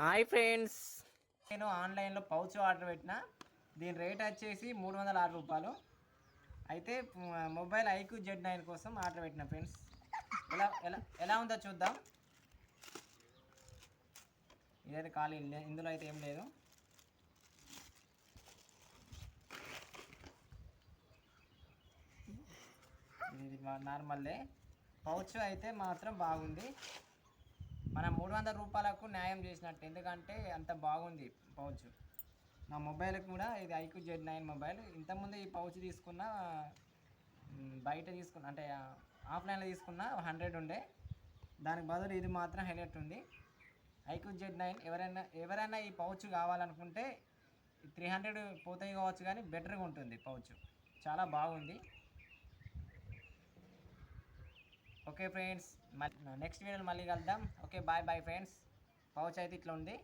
Hi friends, నేను ఆన్లైన్లో pouch order పెట్టిన. దీని రేట్ వచ్చేసి రూ. 306. అయితే మొబైల్ ఐక్యూ Z9 కోసం ఆర్డర్ పెట్టిన ఫ్రెండ్స్. ఎలా ఎలా ఎలా ఉందో చూద్దాం. ఇదైతే ఖాళీ ఇందులో అయితే ఏం లేదు. ఇది నార్మల్దే. పౌచ్ అయితే మాత్రం బాగుంది. మన రూ. 300 న్యాయం చేసినట్టు, ఎందుకంటే అంత బాగుంది పౌచ్. నా మొబైల్కి కూడా ఇది ఐక్యూ Z9 మొబైల్. ఇంతకుముందు ఈ పౌచ్ తీసుకున్న, బయట తీసుకున్న అంటే ఆఫ్లైన్లో తీసుకున్న 100 ఉండే. దానికి బదులు ఇది మాత్రం హైలైట్ ఉంది. ఐక్యూ Z9 ఎవరైనా ఈ పౌచ్ కావాలనుకుంటే 300 పోతాయి కావచ్చు, కానీ బెటర్గా ఉంటుంది పౌచ్. చాలా బాగుంది. ఓకే ఫ్రెండ్స్, నెక్స్ట్ వీడియోలో మళ్ళీ కలుద్దాం. Okay, bye bye friends. Pouch అయితే ఇట్లా ఉంది.